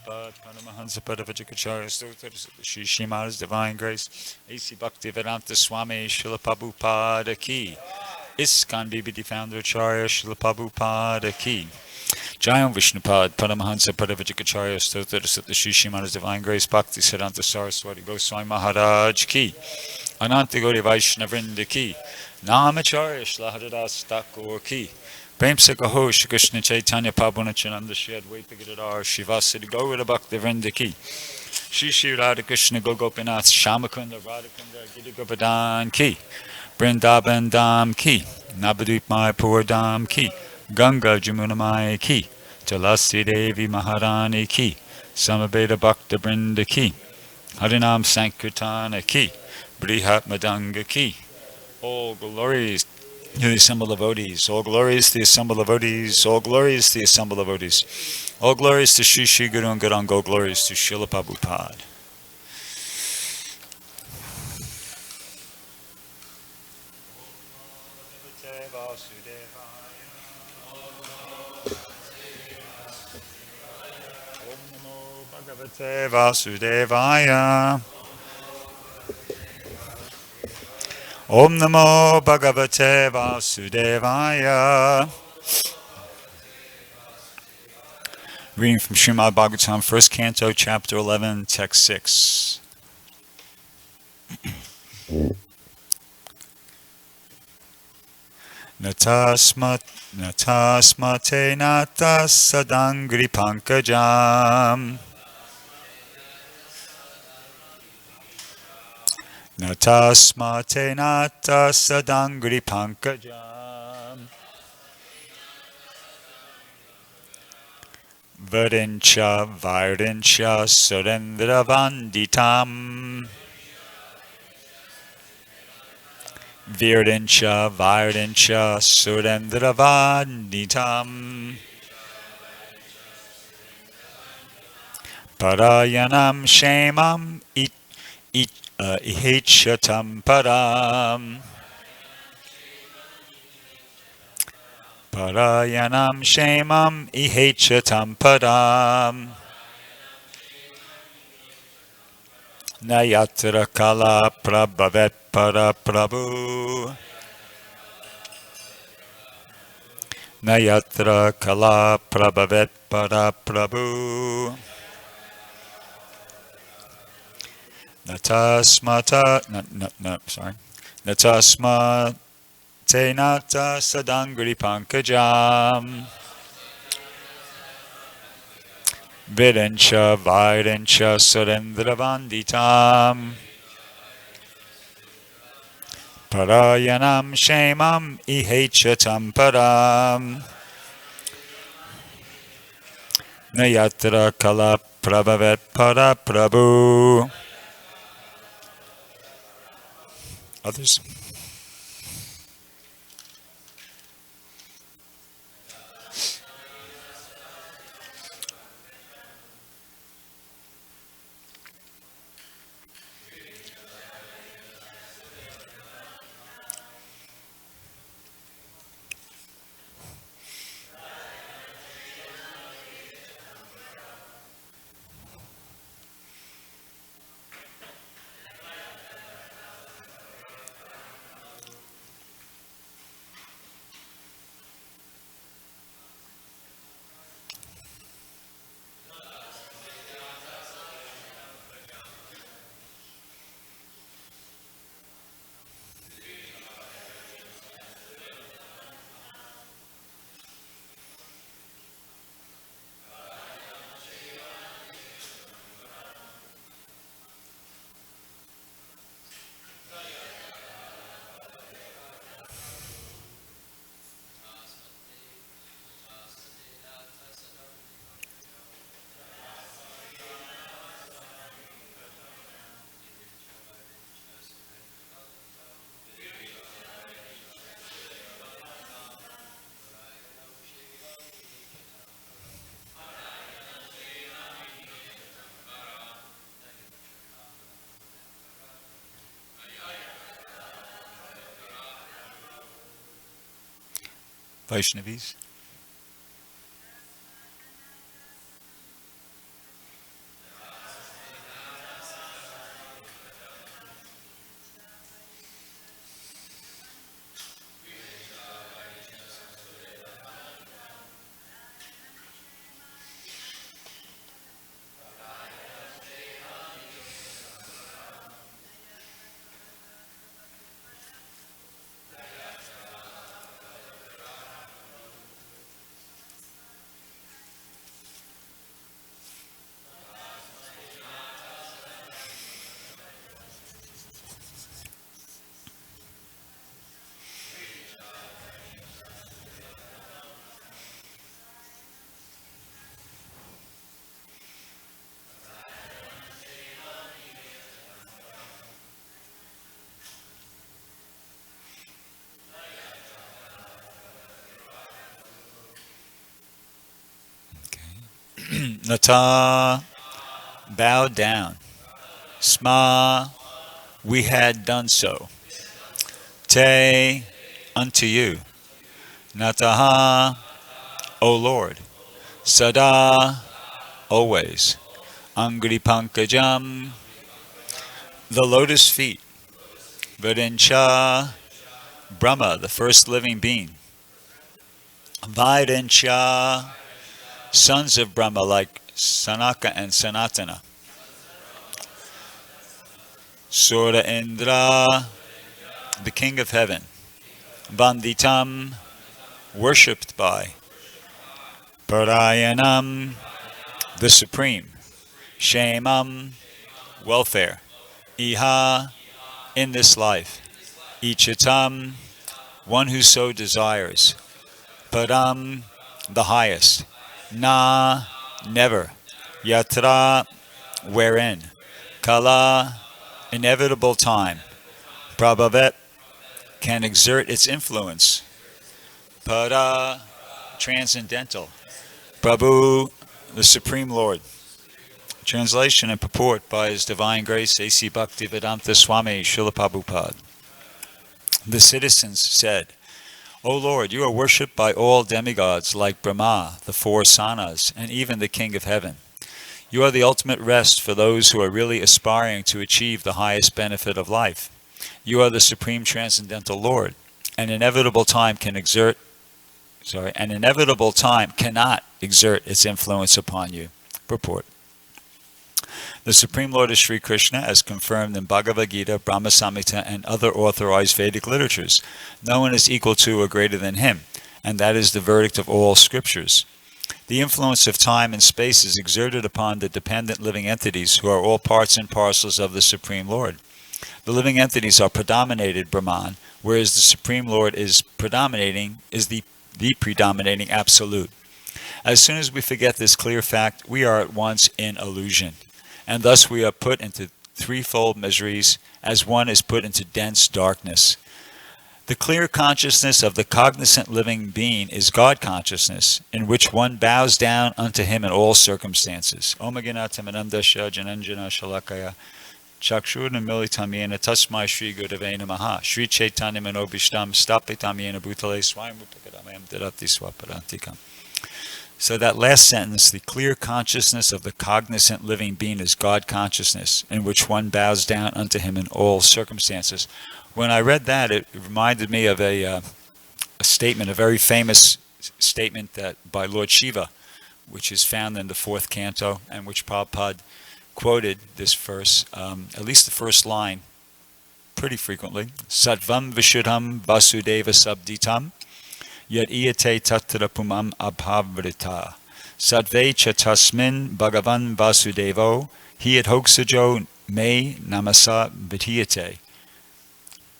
Vishnupada Paramahansa Padavajikacharya Stotra Shri Shrimada's Divine Grace A.C. Bhaktivedanta Swami Srila Prabhupada Ki ISKCON BBD Founder Acharya Srila Prabhupada Ki Jayam Vishnupad Paramahansa Padavajikacharya Stotra Shri Shrimada's Divine Grace Bhakti Siddhanta Saraswati Goswami Maharaj Ki Ananta Gauri Vaishnavrinda Ki Namacharya Srila Haridas Thakur Ki Prem se kaho Shri Krishna Chaitanya Prabhu-Nityananda Shri Advaita Giridhar Shivasadi Gaura Bhakti Vrinda Ki Shri Shri Radha Krishna Gopinath Shamakunda Radhakunda Giri Govardhan Ki Vrindavan Dham Ki Navadvip Mayapur Dham Ki Ganga Jamuna Maya Ki Tulasi Devi Maharani Ki Samaveda Bhakta Vrinda Ki Harinam Sankirtana Ki Brihat Madanga Ki. All glories to the assembled devotees, all glories to the assembled devotees, all glories to the assembled devotees, all glories to Shri Shri Guru and Gauranga, all glories to Srila Prabhupada. Om Namo Bhagavate Vasudevaya. Om Namo Bhagavate Vasudevaya. Reading from Srimad Bhagavatam, 1st Canto, Chapter 11, Text 6. Natasmate natas sadangri pankajam. Natasmate natas sadangri pankajam. Varincha Vairincha Surendra Vanditam Virincha Vairincha Surendra Vanditam Parayanam Shemam Ihechatam Param Parayanam Shemam Ihechatam Param Nayatra Kala Prabhavet Para Prabhu Nayatra Kala Prabhavet Para Prabhu Natasma Tenata Sadangri Pankajam Videncha Vaidencha Surendra Vanditam Parayanam Shemam Ihechatam Param Nayatra Kala Prabhavet Para Prabhu. Others? Vaishnavis. Nata, bowed down. Sma, we had done so. Te, unto you. Nataha, O Lord. Sada, always. Angri pankajam, the lotus feet. Vadencha, Brahma, the first living being. Vaidensha, sons of Brahma like Sanaka and Sanatana. Sura Indra, the king of heaven. Vanditam, worshipped by. Parayanam, the supreme. Shemam, welfare. Iha, in this life. Ichatam, one who so desires. Param, the highest. Na, never. Yatra, wherein. Kala, inevitable time. Prabhavet, can exert its influence. Para, transcendental. Prabhu, the Supreme Lord. Translation and purport by His Divine Grace A.C. Bhaktivedanta Swami Srila Prabhupada. The citizens said, O Lord, you are worshipped by all demigods like Brahma, the four sanas, and even the King of Heaven. You are the ultimate rest for those who are really aspiring to achieve the highest benefit of life. You are the Supreme Transcendental Lord. An inevitable time cannot exert its influence upon you. Purport. The Supreme Lord is Sri Krishna, as confirmed in Bhagavad Gita, Brahma Samhita, and other authorized Vedic literatures. No one is equal to or greater than him, and that is the verdict of all scriptures. The influence of time and space is exerted upon the dependent living entities who are all parts and parcels of the Supreme Lord. The living entities are predominated Brahman, whereas the Supreme Lord is the predominating absolute. As soon as we forget this clear fact, we are at once in illusion, and thus we are put into threefold miseries, as one is put into dense darkness. The clear consciousness of the cognizant living being is God consciousness, in which one bows down unto Him in all circumstances. Om Ganatamanandasya Jananjana Shalakaya Chakshurna Militamyena Tasmai Shri Gurave Namaha Shri Chaitanya Manobishtam Stapitamyena Bhutale Swayamrupakadamayam Dadati Swaparantikam. So that last sentence, the clear consciousness of the cognizant living being is God consciousness, in which one bows down unto Him in all circumstances. When I read that, it reminded me of a statement, a very famous statement by Lord Shiva, which is found in the 4th canto, and which Prabhupada quoted this verse, at least the first line, pretty frequently. Sattvam Vishuddham Vasudeva Sabditam Yad iyate tatra pumam abhavrita. Sattve cha tasmin bhagavan vasudevo hiyat hoksajo me namasa vidhiyate.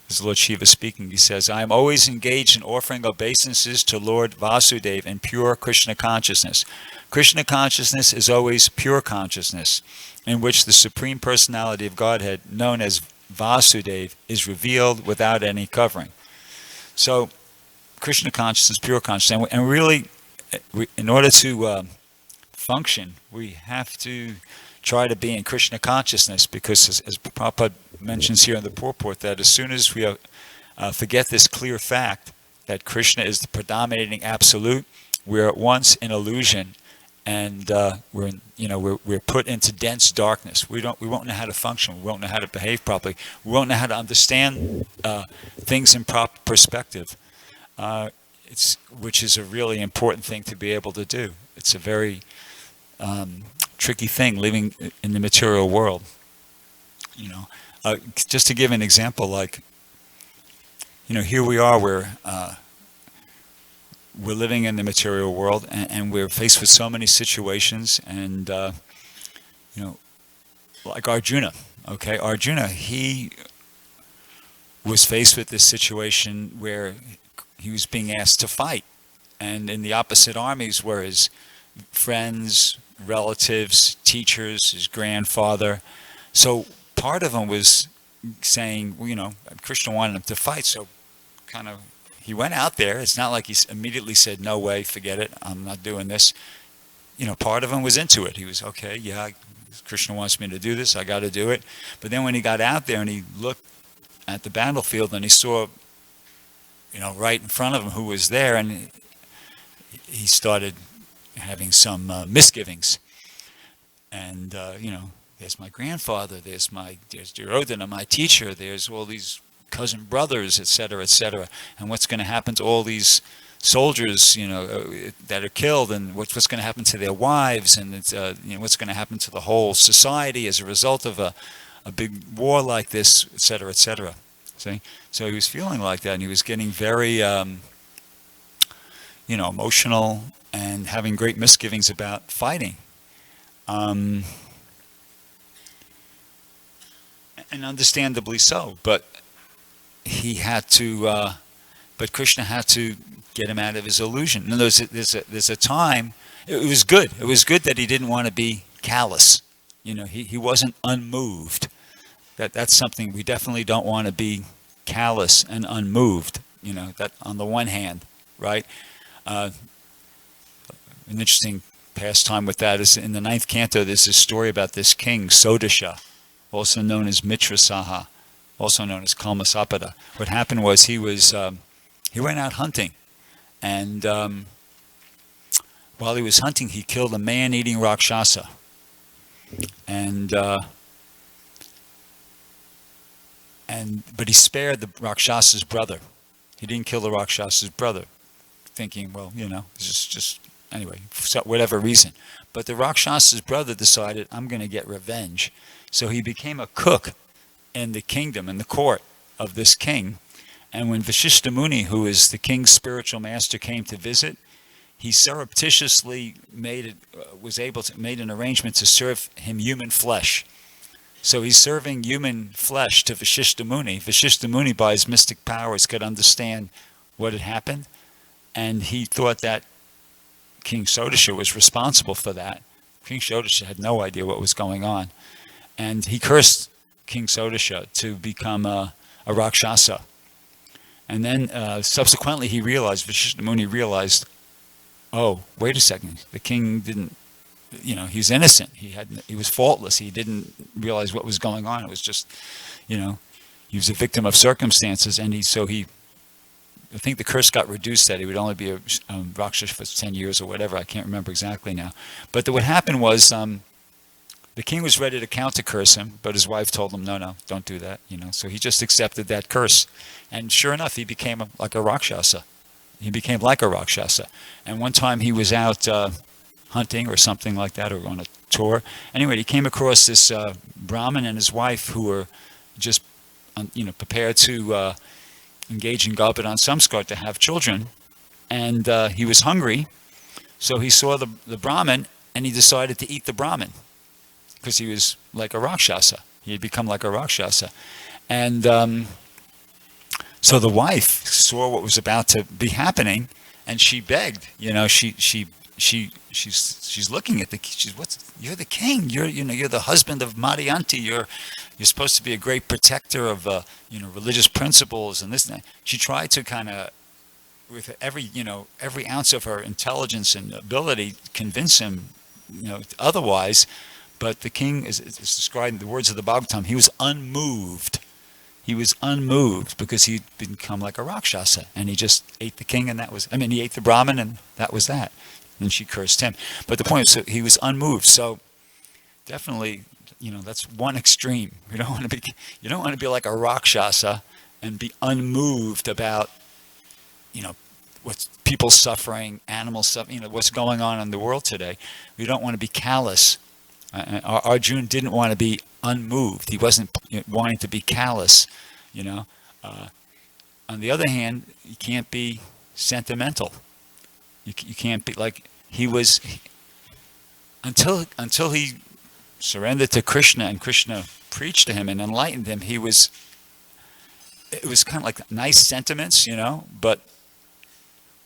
This is Lord Shiva speaking. He says, I am always engaged in offering obeisances to Lord Vasudeva in pure Krishna consciousness. Krishna consciousness is always pure consciousness, in which the Supreme Personality of Godhead, known as Vasudeva, is revealed without any covering. So, Krishna consciousness, pure consciousness, and really, in order to function, we have to try to be in Krishna consciousness, because as Prabhupada mentions here in the purport, that as soon as we forget this clear fact that Krishna is the predominating absolute, we're at once in illusion, and we're put into dense darkness. We won't know how to function. We won't know how to behave properly. We won't know how to understand things in proper perspective. Which is a really important thing to be able to do. It's a very tricky thing living in the material world. Just to give an example, here we are, we're living in the material world, and we're faced with so many situations, and like Arjuna. Okay, Arjuna, he was faced with this situation where he was being asked to fight, and in the opposite armies were his friends, relatives, teachers, his grandfather. So part of him was saying, Krishna wanted him to fight, so he went out there. It's not like he immediately said, no way, forget it, I'm not doing this. part of him was into it. He was, okay, yeah, Krishna wants me to do this, I got to do it. But then when he got out there and he looked at the battlefield and he saw, right in front of him who was there, and he started having some misgivings. And, there's my grandfather, there's Duryodhana, my teacher, there's all these cousin brothers, etc., etc. And what's going to happen to all these soldiers, that are killed, and what's going to happen to their wives, and what's going to happen to the whole society as a result of a big war like this, etc., etc. See? So he was feeling like that, and he was getting very, emotional and having great misgivings about fighting. And understandably so, but he had to, but Krishna had to get him out of his illusion. And there's a time, it was good. It was good that he didn't want to be callous. He wasn't unmoved. That's something we definitely don't want to be callous and unmoved. That on the one hand, right? An interesting pastime with that is in the 9th canto. There's this story about this king Sodasha, also known as Mitrasaha, also known as Kalmasapada. What happened was he went out hunting, and while he was hunting, he killed a man-eating Rakshasa, but he spared the Rakshasa's brother. He didn't kill the Rakshasa's brother, thinking, well, just anyway, for whatever reason. But the Rakshasa's brother decided, I'm going to get revenge. So he became a cook in the kingdom, in the court of this king. And when Vasishtha Muni, who is the king's spiritual master, came to visit, he surreptitiously made an arrangement to serve him human flesh. So he's serving human flesh to Vasishtha Muni. Vasishtha Muni, by his mystic powers, could understand what had happened, and he thought that King Sodasha was responsible for that. King Sodasha had no idea what was going on, and he cursed King Sodasha to become a Rakshasa. And then subsequently Vasishtha Muni realized, oh, wait a second, the king didn't, he's innocent. He was faultless. He didn't realize what was going on. It was just, he was a victim of circumstances, and I think the curse got reduced that he would only be a Rakshasa for 10 years or whatever. I can't remember exactly now. But what happened was the king was ready to counter-curse him, but his wife told him, no, don't do that. So he just accepted that curse. And sure enough, he became like a Rakshasa. He became like a Rakshasa. And one time he was out hunting or something like that, or on a tour. Anyway, he came across this Brahmin and his wife who were just, prepared to engage in Garbhadan Samskar, to have children, and he was hungry, so he saw the Brahmin, and he decided to eat the Brahmin, because he was like a Rakshasa. He had become like a Rakshasa. And so the wife saw what was about to be happening, and she begged. She's looking at you're the king. You're the husband of Marianti. You're supposed to be a great protector of religious principles and this and that. She tried to kind of, with every ounce of her intelligence and ability, convince him otherwise. But the king is described in the words of the Bhagavatam. He was unmoved. He was unmoved because he'd become like a Rakshasa, and he just ate the king, and he ate the Brahmin, and that was that. And she cursed him. But the point is, he was unmoved. So definitely, that's one extreme. You don't want to be like a Rakshasa and be unmoved about, what's people suffering, animals suffering, what's going on in the world today. We don't want to be callous. Arjuna didn't want to be unmoved. He wasn't wanting to be callous. On the other hand, you can't be sentimental. You can't be like he was, until he surrendered to Krishna and Krishna preached to him and enlightened him. It was kind of like nice sentiments, but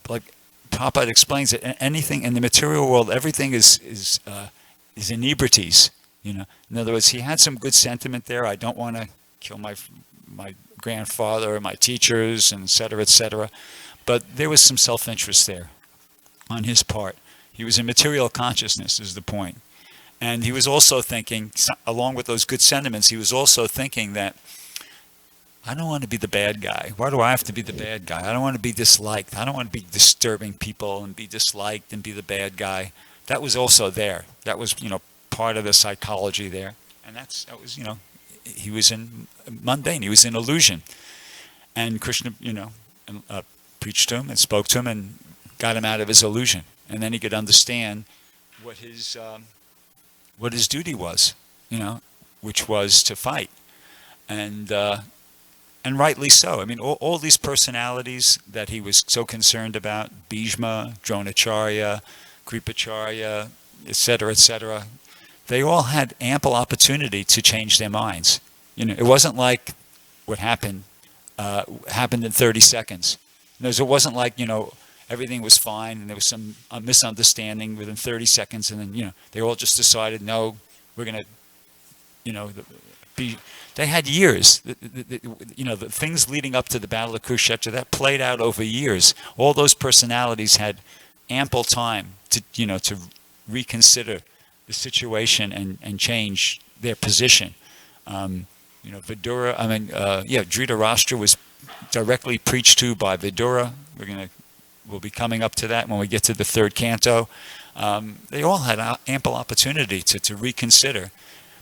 like Prabhupada explains it, anything in the material world, everything is inebrities. In other words, he had some good sentiment there. I don't want to kill my grandfather, my teachers, and et cetera, et cetera. But there was some self-interest there on his part. He was in material consciousness, is the point. And he was also thinking, along with those good sentiments, he was also thinking that I don't want to be the bad guy. Why do I have to be the bad guy? I don't want to be disliked. I don't want to be disturbing people and be disliked and be the bad guy. That was also there. That was, part of the psychology there. And that was, he was in mundane. He was in illusion. And Krishna, preached to him and spoke to him and got him out of his illusion. And then he could understand what his duty was, which was to fight. And rightly so. I mean, all these personalities that he was so concerned about, Bhishma, Dronacharya, Kripacharya, etc., they all had ample opportunity to change their minds. It wasn't like what happened in 30 seconds. It wasn't like, everything was fine and there was some misunderstanding within 30 seconds and then, they all just decided, no, we're going to, they had years. The things leading up to the Battle of Kurukshetra, that played out over years. All those personalities had ample time to reconsider the situation and change their position. Dhritarashtra was directly preached to by Vidura. We'll be coming up to that when we get to the third canto. They all had ample opportunity to reconsider.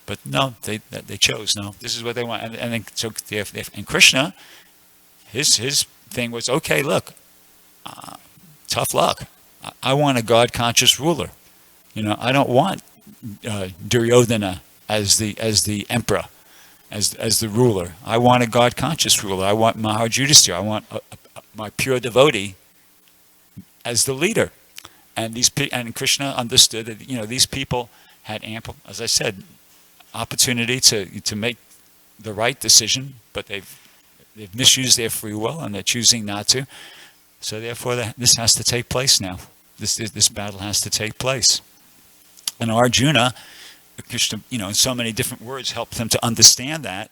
But no, they chose. No, this is what they want. And Krishna, his thing was, okay, look, tough luck. I want a God-conscious ruler. I don't want Duryodhana as the emperor, as the ruler. I want a God-conscious ruler. I want Maharaj Yudhisthira. I want my pure devotee as the leader. And Krishna understood that these people had ample, as I said, opportunity to make the right decision, but they've misused their free will and they're choosing not to. So therefore, this has to take place now. This battle has to take place. And Arjuna, Krishna, in so many different words, helped him to understand that,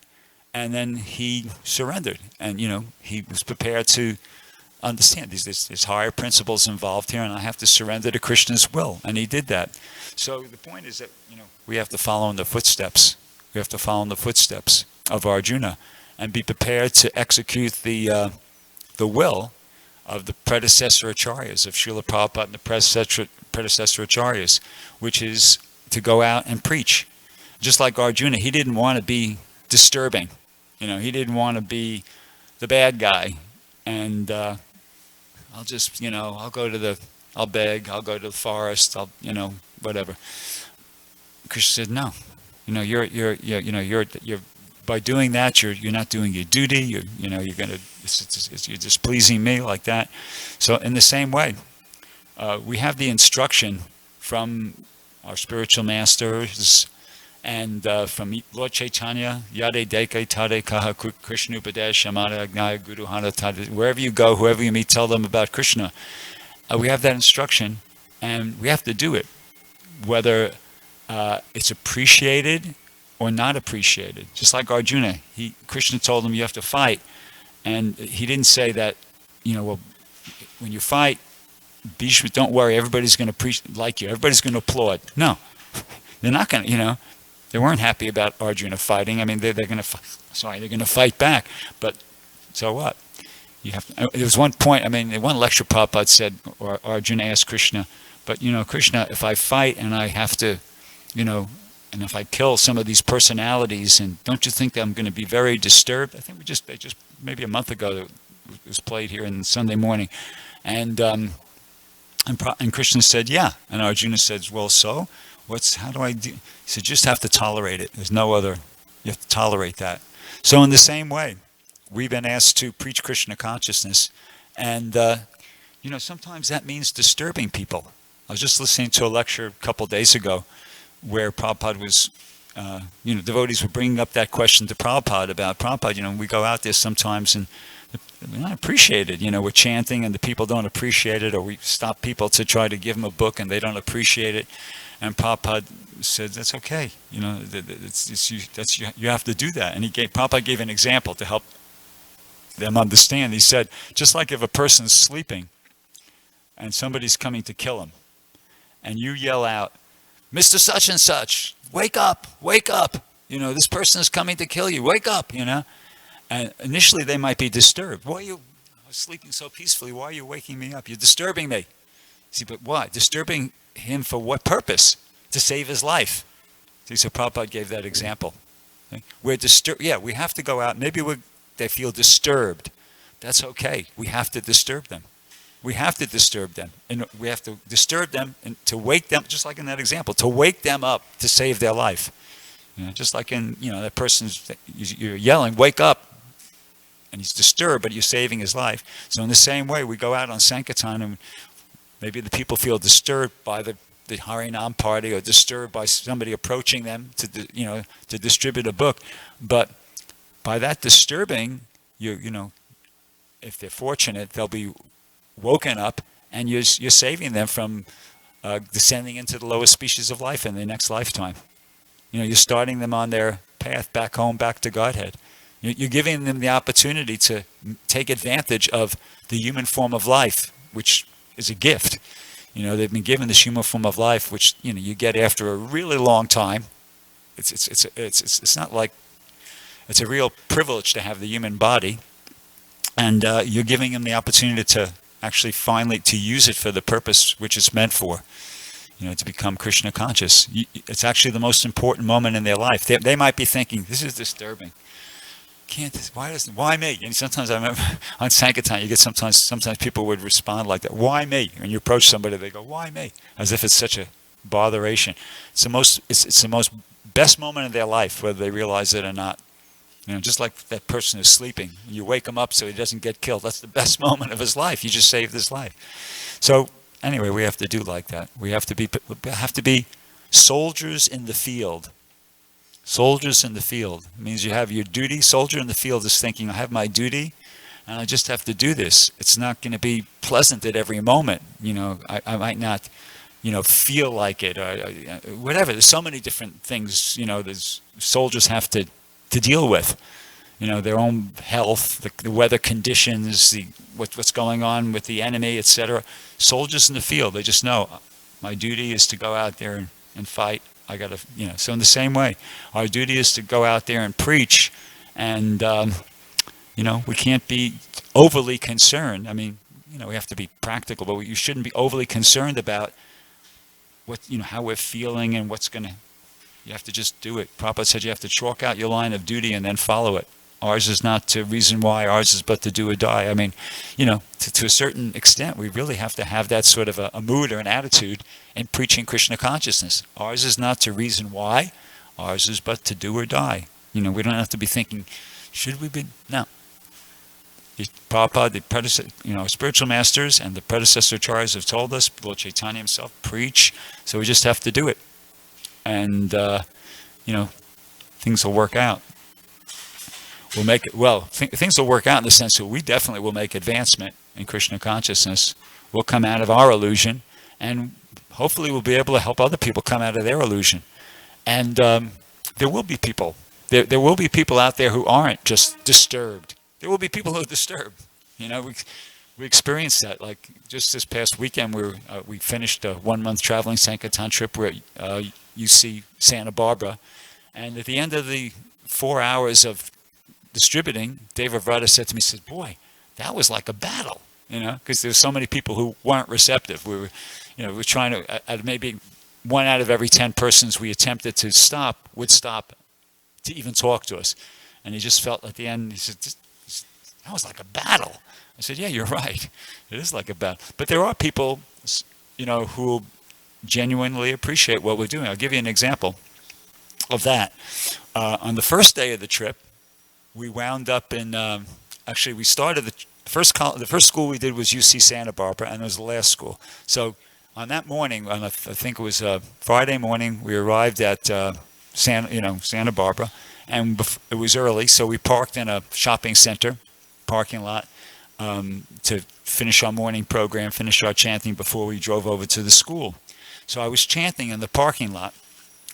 and then he surrendered, and he was prepared to understand there's higher principles involved here, and I have to surrender to Krishna's will, and he did that. So the point is that we have to follow in the footsteps. We have to follow in the footsteps of Arjuna, and be prepared to execute the will of the predecessor acharyas of Srila Prabhupada and the predecessor acharyas, which is to go out and preach. Just like Arjuna, he didn't want to be disturbing. He didn't want to be the bad guy. And I'll just, I'll beg, I'll go to the forest, whatever. Krishna said, no. You're by doing that, you're not doing your duty. You're displeasing me like that. So in the same way, we have the instruction from our spiritual masters and from Lord Chaitanya, Yade Deke Tade Kaha Krishna Upadesh Amada Agnaya Guru Hana Tade. Wherever you go, whoever you meet, tell them about Krishna. We have that instruction, and we have to do it, whether it's appreciated or not appreciated. Just like Arjuna, Krishna told him you have to fight, and he didn't say that, well, when you fight, Bhishma, don't worry, everybody's going to like you, everybody's going to applaud. No, they're not going to. They weren't happy about Arjuna fighting. I mean, they're going to fight back. But so what? There was one point. I mean, in one lecture, Prabhupada said, or Arjuna asked Krishna, but Krishna, if I fight and I have to, and if I kill some of these personalities, and don't you think that I'm going to be very disturbed? I think they just maybe a month ago it was played here on Sunday morning, and Krishna said, yeah, and Arjuna said, well, so how do I do? He said, just have to tolerate it. There's no other. You have to tolerate that. So in the same way, we've been asked to preach Krishna consciousness, and sometimes that means disturbing people. I was just listening to a lecture a couple of days ago where Prabhupada was, devotees were bringing up that question to Prabhupada about Prabhupada. We go out there sometimes and we're not appreciated. We're chanting and the people don't appreciate it, or we stop people to try to give them a book and they don't appreciate it. And Prabhupada said, that's okay. You have to do that. And Prabhupada gave an example to help them understand. He said, just like if a person's sleeping and somebody's coming to kill him, and you yell out, Mr. Such and Such, wake up, wake up. This person is coming to kill you. Wake up, And initially they might be disturbed. Why are you I was sleeping so peacefully? Why are you waking me up? You're disturbing me. See, but why? Disturbing him for what purpose? To save his life. See, so Prabhupada gave that example. Okay? We're disturbed. Yeah, we have to go out. Maybe they feel disturbed. That's okay. We have to disturb them. We have to disturb them. And we have to disturb them and to wake them, just like in that example, to wake them up to save their life. Just like in, that person's, you're yelling, wake up. And he's disturbed, but you're saving his life. So in the same way, we go out on Sankirtan and maybe the people feel disturbed by the Harinam party or disturbed by somebody approaching them to distribute a book. But by that disturbing, if they're fortunate, they'll be woken up and you're saving them from descending into the lowest species of life in their next lifetime. You're starting them on their path back home, back to Godhead. You're giving them the opportunity to take advantage of the human form of life, which is a gift. They've been given this human form of life, which you get after a really long time. It's not like it's a real privilege to have the human body, and you're giving them the opportunity to actually finally to use it for the purpose which it's meant for. To become Krishna conscious. It's actually the most important moment in their life. They might be thinking, this is disturbing. Why me? And sometimes I remember on Sankirtan, you get sometimes people would respond like that. Why me? When you approach somebody, they go, why me? As if it's such a botheration. It's the most best moment of their life, whether they realize it or not. Just like that person is sleeping. You wake him up so he doesn't get killed. That's the best moment of his life. You just saved his life. So anyway, we have to do like that. We have to be soldiers in the field. Soldiers in the field. It means you have your duty. Soldier in the field is thinking, I have my duty, and I just have to do this. It's not going to be pleasant at every moment. I might not, feel like it, or whatever. There's so many different things, there's soldiers have to deal with. Their own health, the weather conditions, what's going on with the enemy, etc. Soldiers in the field, they just know, my duty is to go out there and fight. I got to, so in the same way, our duty is to go out there and preach, and, we can't be overly concerned. I mean, we have to be practical, but you shouldn't be overly concerned about how we're feeling and you have to just do it. Prabhupada said you have to chalk out your line of duty and then follow it. Ours is not to reason why, ours is but to do or die. I mean, to a certain extent, we really have to have that sort of a mood or an attitude in preaching Krishna consciousness. Ours is not to reason why, ours is but to do or die. We don't have to be thinking, should we be? No. Prabhupada, the predecessor, spiritual masters and the predecessor acharyas have told us, Lord Chaitanya himself, preach, so we just have to do it. And, things will work out. We'll make it, things will work out in the sense that we definitely will make advancement in Krishna consciousness. We'll come out of our illusion, and hopefully we'll be able to help other people come out of their illusion. And there will be people. There will be people out there who aren't just disturbed. There will be people who are disturbed. We experienced that. Like just this past weekend, we finished a 1-month traveling Sankirtan trip. We're at UC Santa Barbara, and at the end of the 4 hours of distributing, Deva Vrata said to me, he said, boy, that was like a battle, because there's so many people who weren't receptive. We were trying to, maybe 1 out of every 10 persons we attempted to stop would stop to even talk to us. And he just felt at the end, he said, that was like a battle. I said, yeah, you're right. It is like a battle. But there are people, who genuinely appreciate what we're doing. I'll give you an example of that. On the first day of the trip, we wound up in, actually we started the first school we did was UC Santa Barbara, and it was the last school. So on that morning, I think it was Friday morning, we arrived at Santa Barbara, and it was early, so we parked in a shopping center parking lot to finish our morning program, finish our chanting before we drove over to the school. So I was chanting in the parking lot,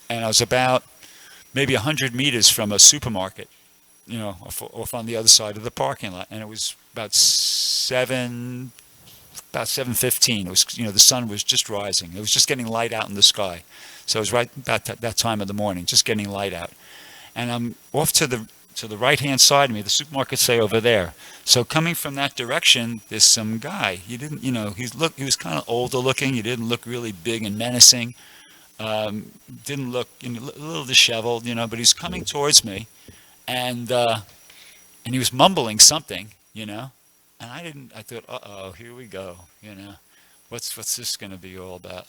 and I was about maybe 100 meters from a supermarket, off on the other side of the parking lot. And it was about 7:30 about 7:15. It was, the sun was just rising. It was just getting light out in the sky. So it was right about that time of the morning, just getting light out. And I'm off to the right-hand side of me, the supermarket, say, over there. So coming from that direction, there's some guy. He didn't, he was kind of older looking. He didn't look really big and menacing. Didn't look, a little disheveled, but he's coming towards me, and he was mumbling something, And I thought, uh-oh, here we go, What's this going to be all about?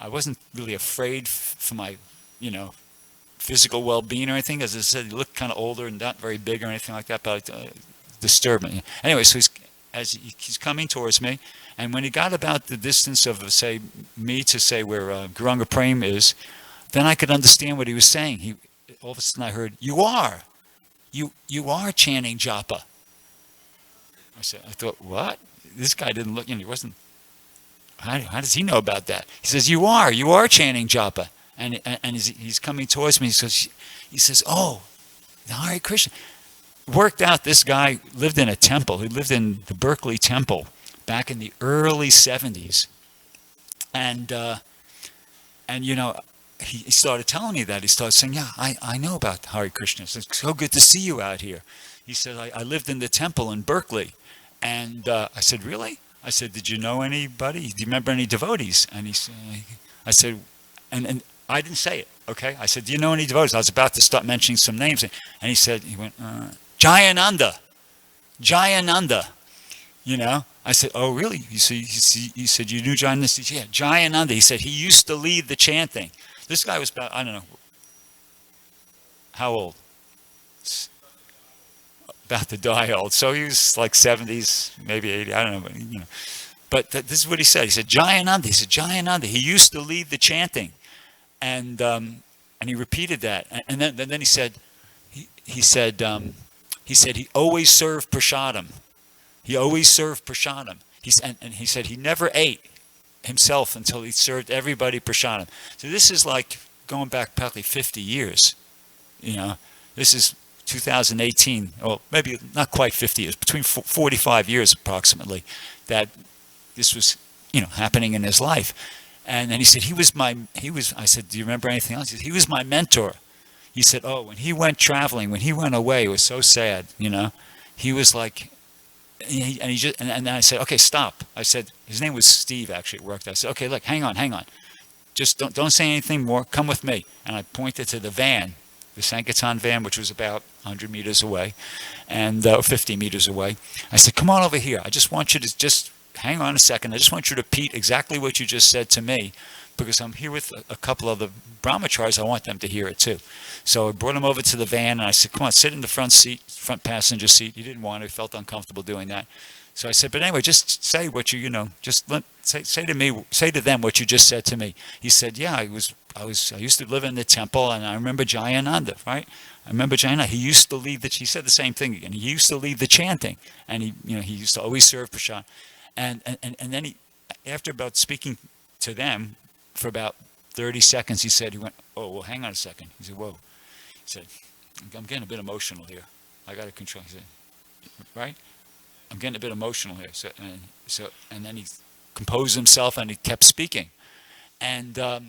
I wasn't really afraid for my, physical well-being or anything. As I said, he looked kind of older and not very big or anything like that, but disturbed me. Anyway, so he's coming towards me, and when he got about the distance of, say, me to, say, where Gauranga Prem is, then I could understand what he was saying. All of a sudden I heard, you are chanting japa. I thought, what? This guy didn't look, he wasn't, how does he know about that? He says, you are chanting japa. And he's coming towards me. He says, oh, Hare Krishna. Worked out this guy lived in a temple. He lived in the Berkeley Temple back in the early 70s. And he started telling me that. He started saying, yeah, I know about Hare Krishna. It's so good to see you out here. He said, I lived in the temple in Berkeley. And I said, really? I said, did you know anybody? Do you remember any devotees? And I said, and I didn't say it, okay? I said, do you know any devotees? I was about to start mentioning some names. And he went, Jayananda. I said, oh, really? He said, you knew Jayananda? He said, yeah, Jayananda. He said, he used to lead the chanting. This guy was about, I don't know, how old? About to die old. So he was like 70s, maybe 80, I don't know. But this is what he said. He said, Jayananda. He said, Jayananda. He used to lead the chanting. And he repeated that. And then he said, he said he always served prasadam. He always served prasadam. And he said he never ate himself until he served everybody prasadam. So this is like going back probably 50 years. This is 2018, or maybe not quite 50 years, between 45 years approximately, that this was, happening in his life. And then he said, I said, do you remember anything else? He said, he was my mentor. He said, oh, when he went traveling, when he went away, it was so sad, He was like, and I said, okay, stop. I said, his name was Steve, actually, it worked. I said, okay, look, hang on. Just don't say anything more. Come with me. And I pointed to the van, the Sankirtan van, which was about 100 meters away, and 50 meters away. I said, come on over here. I just want you to just hang on a second. I just want you to repeat exactly what you just said to me, because I'm here with a couple of the brahmacharis. I want them to hear it too. So I brought him over to the van, and I said, come on, sit in the front passenger seat. He didn't want to. He felt uncomfortable doing that. So I said, but anyway, just say what say to them what you just said to me. He said, yeah, I used to live in the temple, and I remember Jayananda, right? I remember Jayananda. He used to lead he said the same thing again. He used to lead the chanting, and he used to always serve prasad. And then after about speaking to them for about 30 seconds, he went, oh, well, hang on a second. He said, whoa. He said, I'm getting a bit emotional here. I got to control. He said, right? I'm getting a bit emotional here. And then he composed himself and he kept speaking. And it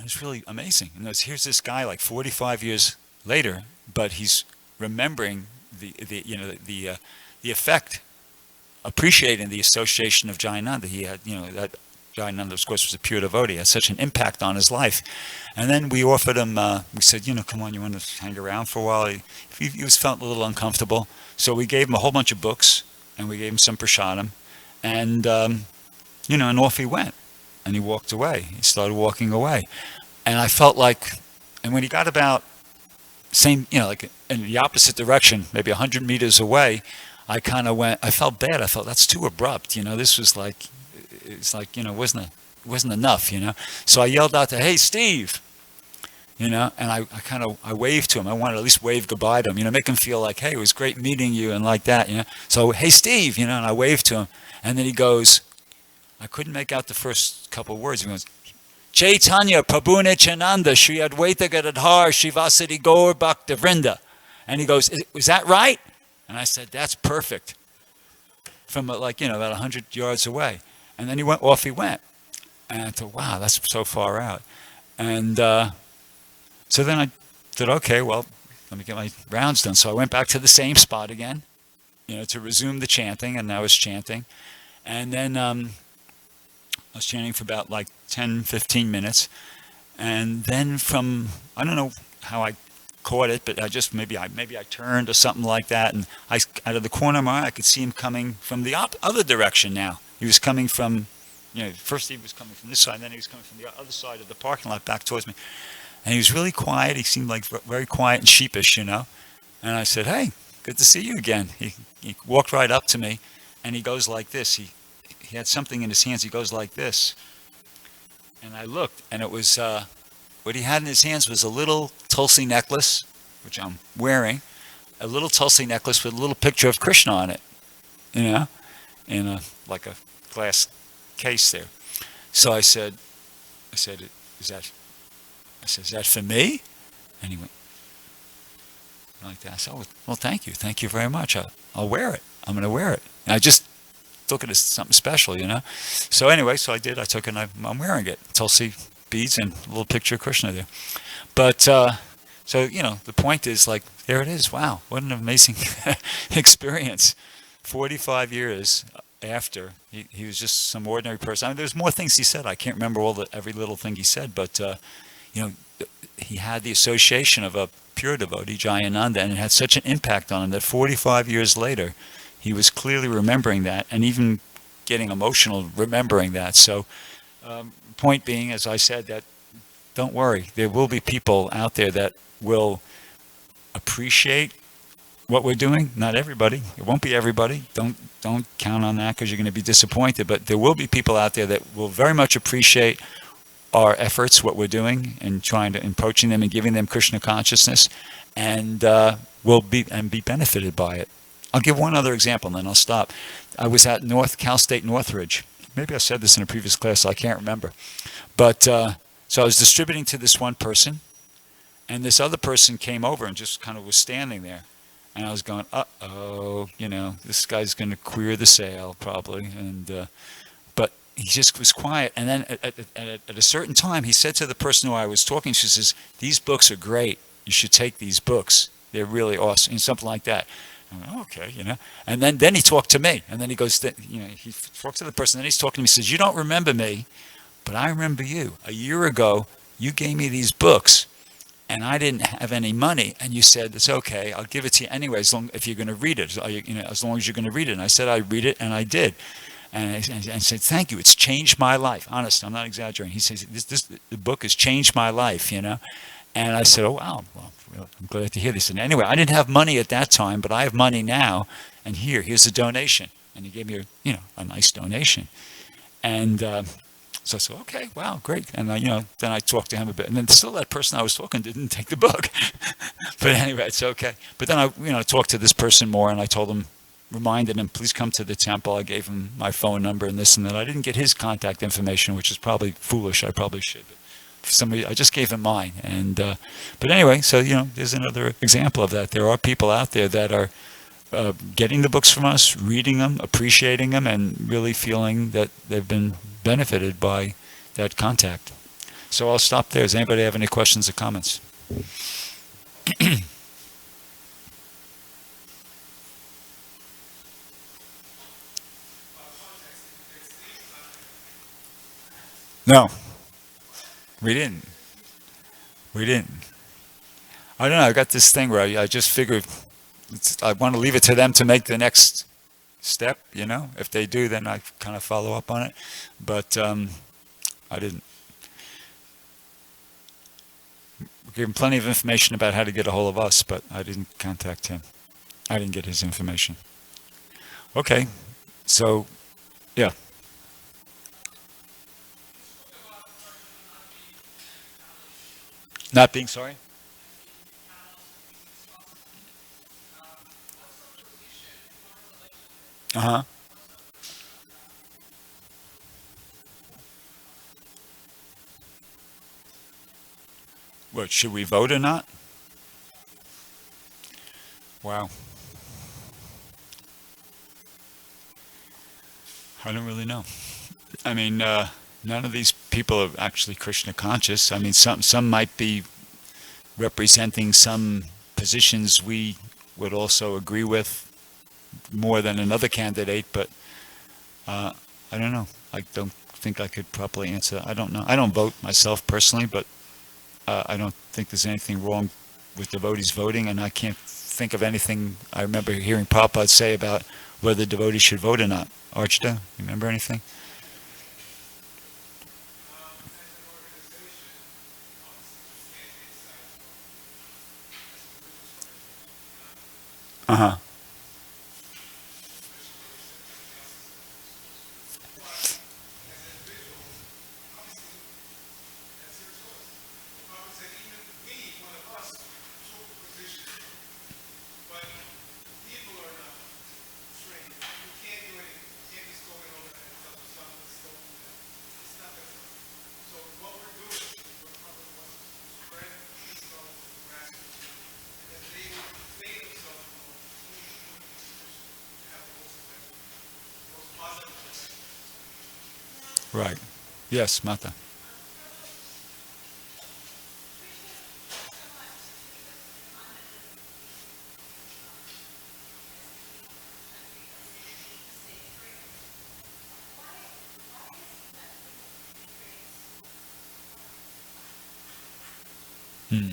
was really amazing. And here's this guy like 45 years later, but he's remembering the effect, appreciating the association of Jayananda. He had, that Jayananda, of course, was a pure devotee. Had such an impact on his life. And then we offered him, we said, come on, you want to hang around for a while? He was felt a little uncomfortable. So we gave him a whole bunch of books, and we gave him some prasadam. And, and off he went. And he walked away. He started walking away. And I felt like, and when he got about, like in the opposite direction, maybe 100 meters away, I kind of went, I felt bad. I felt that's too abrupt. This was like, wasn't enough, So I yelled out to, hey, Steve, and I waved to him. I wanted to at least wave goodbye to him, make him feel like, hey, it was great meeting you and like that, So, hey, Steve, and I waved to him. And then he goes, I couldn't make out the first couple of words. He goes, Chaitanya Prabhu Nityananda Shri Advaita Gadadhar Shivasati Gaur Bhakta Vrinda. And he goes, is that right? And I said, that's perfect. from like, about 100 yards away. And then he went off. He went, and I thought, wow, that's so far out. And so then I thought, okay, well, let me get my rounds done. So I went back to the same spot again, to resume the chanting, and I was chanting. And then I was chanting for about like 10, 15 minutes. And then I don't know how I caught it, but I just, maybe I turned or something like that. And out of the corner of my eye, I could see him coming from the other direction now. He was coming from, first he was coming from this side, and then he was coming from the other side of the parking lot back towards me. And he was really quiet. He seemed like very quiet and sheepish, And I said, hey, good to see you again. He walked right up to me, and he goes like this. He had something in his hands. He goes like this. And I looked, and it was, what he had in his hands was a little Tulsi necklace, which I'm wearing, a little Tulsi necklace with a little picture of Krishna on it, in like a glass case there. So I said, is that for me? And he went like that. I said, well, thank you very much. I'll wear it. I'm going to wear it. And I just took it as something special, So anyway, so I did. I took it, and I'm wearing it. Tulsi beads and a little picture of Krishna there. But so the point is, like, there it is. Wow, what an amazing experience. 45 years after, he was just some ordinary person. I mean, there's more things he said. I can't remember every little thing he said, but he had the association of a pure devotee, Jayananda, and it had such an impact on him that 45 years later, he was clearly remembering that, and even getting emotional remembering that. So, point being, as I said, that don't worry, there will be people out there that will appreciate what we're doing. Not everybody. It won't be everybody. Don't count on that, because you're going to be disappointed. But there will be people out there that will very much appreciate our efforts, what we're doing, and trying to approaching them and giving them Krishna consciousness, and will be benefited by it. I'll give one other example, and then I'll stop. I was at Cal State Northridge. Maybe I said this in a previous class, so I can't remember. But so I was distributing to this one person, and this other person came over and just kind of was standing there. And I was going, uh-oh, this guy's going to queer the sale probably. And but he just was quiet. And then at a certain time, he said to the person who I was talking to, he says, these books are great. You should take these books. They're really awesome, and something like that. I went, okay, And then he talked to me. And then he goes, he talked to the person. Then he's talking to me. He says, you don't remember me, but I remember you. A year ago, you gave me these books, and I didn't have any money. And you said, it's okay. I'll give it to you anyway, if you're going to read it. As long as you're going to read it. And I said, I read it, and I did. And I said, thank you. It's changed my life. Honest, I'm not exaggerating. He says, the book has changed my life, And I said, oh, wow, well, I'm glad to hear this. And anyway, I didn't have money at that time, but I have money now. And here's a donation. And he gave me a nice donation. And so I said, okay, wow, great. And then I talked to him a bit. And then still that person I was talking to didn't take the book. But anyway, it's okay. But then I talked to this person more, and I told him, reminded him, please come to the temple. I gave him my phone number and this and that. I didn't get his contact information, which is probably foolish. I probably should. But somebody, I just gave him mine. And but anyway, so there's another example of that. There are people out there that are getting the books from us, reading them, appreciating them, and really feeling that they've been benefited by that contact. So I'll stop there. Does anybody have any questions or comments? No, we didn't. We didn't. I don't know. I got this thing where I just figured I want to leave it to them to make the next step. If they do, then I kind of follow up on it. But I didn't. We gave him plenty of information about how to get a hold of us, but I didn't contact him. I didn't get his information. Okay. So, yeah. Not being sorry? Uh-huh. What, should we vote or not? Wow. I don't really know. I mean, none of these people are actually Krishna conscious. I mean, some might be representing some positions we would also agree with more than another candidate, but uh, I don't know. I don't think I could properly answer. I don't know. I don't vote myself personally, but I don't think there's anything wrong with devotees voting, and I can't think of anything I remember hearing Prabhupada say about whether devotees should vote or not. Archita, you remember anything? Uh-huh. Right. Yes, Mata. Hmm.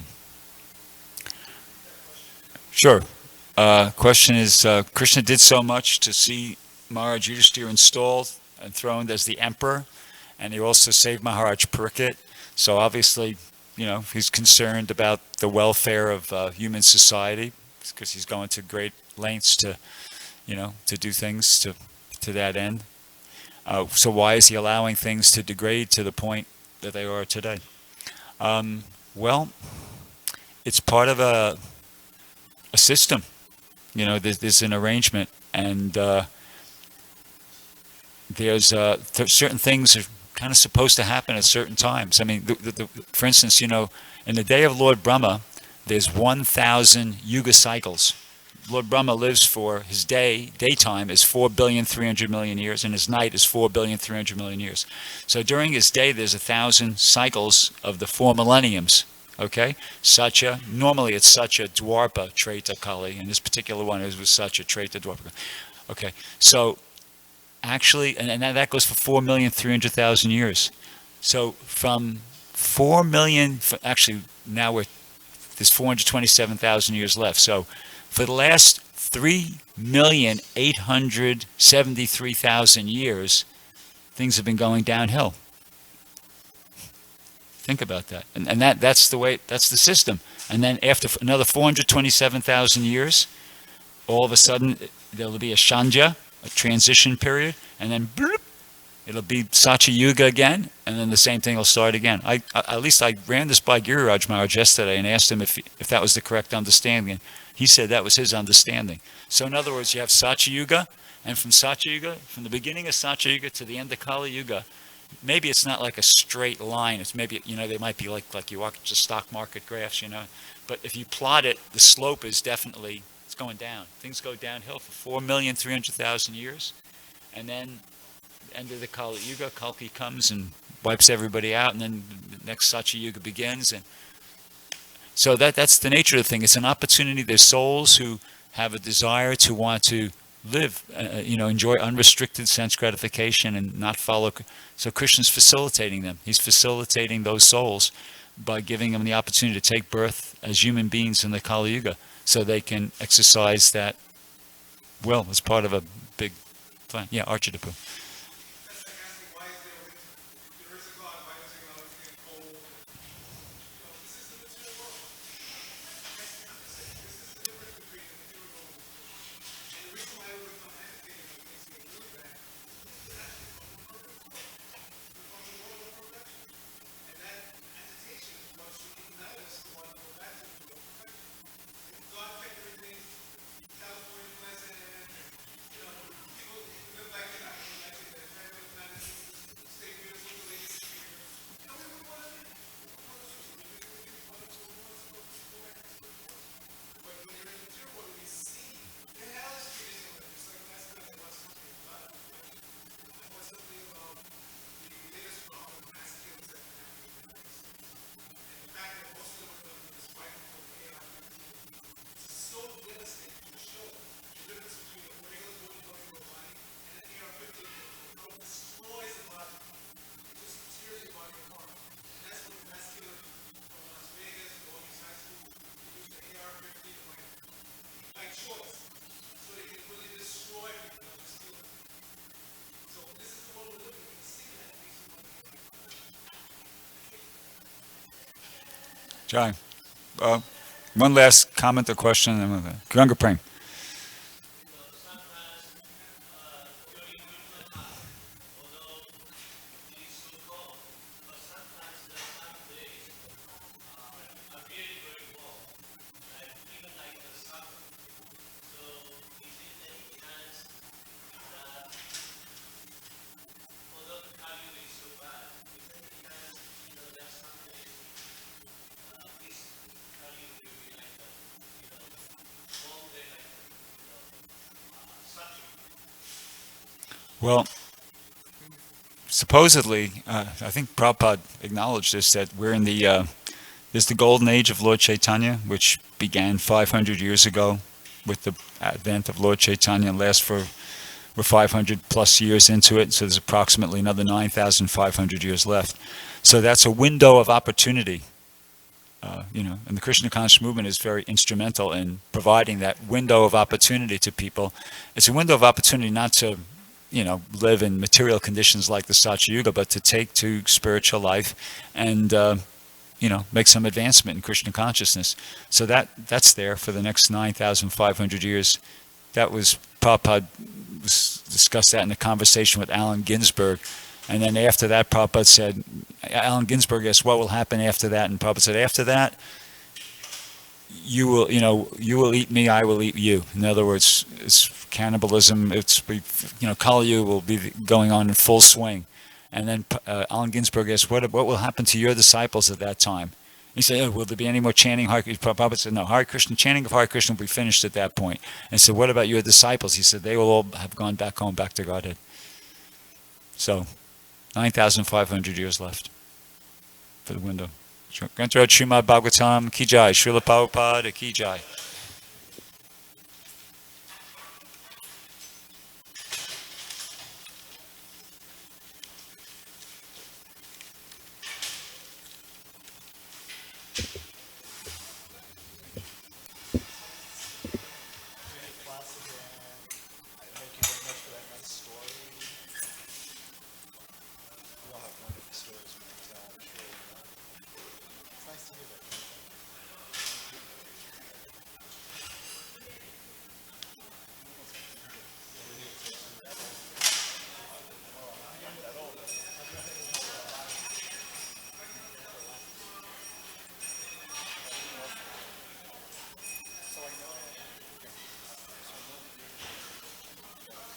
Sure. Question is, Krishna did so much to see Maharaj Yudhishthira installed and throned as the emperor, and he also saved Maharaj Pariksit. So obviously, he's concerned about the welfare of human society because he's going to great lengths to do things to that end. So why is he allowing things to degrade to the point that they are today? Well, it's part of a system. There's an arrangement, and there's certain things are kind of supposed to happen at certain times. I mean, for instance, in the day of Lord Brahma, there's 1,000 yuga cycles. Lord Brahma lives for his daytime is 4,300,000,000 years, and his night is 4,300,000,000 years. So during his day, there's 1,000 cycles of the 4 millenniums. Okay, Satya. Normally, it's Satya, Dwarpa, Treta, Kali, and this particular one is with Satya, Treta, Dwarpa. Okay, so actually, and that goes for 4,300,000 years. So from 4 million, actually now there's 427,000 years left. So for the last 3,873,000 years, things have been going downhill. Think about that, and that's the way, that's the system. And then after another 427,000 years, all of a sudden there'll be a shanja, a transition period, and then bloop, it'll be Satya Yuga again, and then the same thing will start again. At least I ran this by Giriraj Maharaj yesterday and asked him if that was the correct understanding. He said that was his understanding. So in other words, you have Satya Yuga, and from Satya Yuga, from the beginning of Satya Yuga to the end of Kali Yuga, maybe it's not like a straight line. It's maybe, they might be like you watch the stock market graphs, But if you plot it, the slope is definitely, it's going down. Things go downhill for 4,300,000 years, and then end of the Kali Yuga, Kalki comes and wipes everybody out, and then the next Satya Yuga begins. And so that's the nature of the thing. It's an opportunity. There's souls who have a desire to want to live, enjoy unrestricted sense gratification and not follow. So Krishna's facilitating them. He's facilitating those souls by giving them the opportunity to take birth as human beings in the Kali Yuga, so they can exercise that will as part of a big plan. Yeah, Architapu. Jai. One last comment or question, and then we'll go. Ganga Prem. Well, supposedly, I think Prabhupada acknowledged this, that we're in there's the golden age of Lord Chaitanya, which began 500 years ago with the advent of Lord Chaitanya and lasts for, we're 500 plus years into it, so there's approximately another 9,500 years left. So that's a window of opportunity, and the Krishna conscious movement is very instrumental in providing that window of opportunity to people. It's a window of opportunity not to live in material conditions like the Satya Yuga, but to take to spiritual life and, make some advancement in Krishna consciousness. So that's there for the next 9,500 years. That was, Prabhupada discussed that in a conversation with Allen Ginsberg. And then after that, Prabhupada said, Allen Ginsberg asked, what will happen after that? And Prabhupada said, after that, you will eat me, I will eat you. In other words, it's cannibalism. Kali Yuga will be going on in full swing. And then Allen Ginsberg asked, what will happen to your disciples at that time? He said, will there be any more chanting Hare Krishna? Prabhupada said, no, Hare Krishna, chanting of Hare Krishna will be finished at that point. And said, what about your disciples? He said, they will all have gone back home, back to Godhead. So, 9,500 years left for the window. Grantaraj Srimad Bhagavatam Ki Jai, Srila Prabhupada Ki Jai.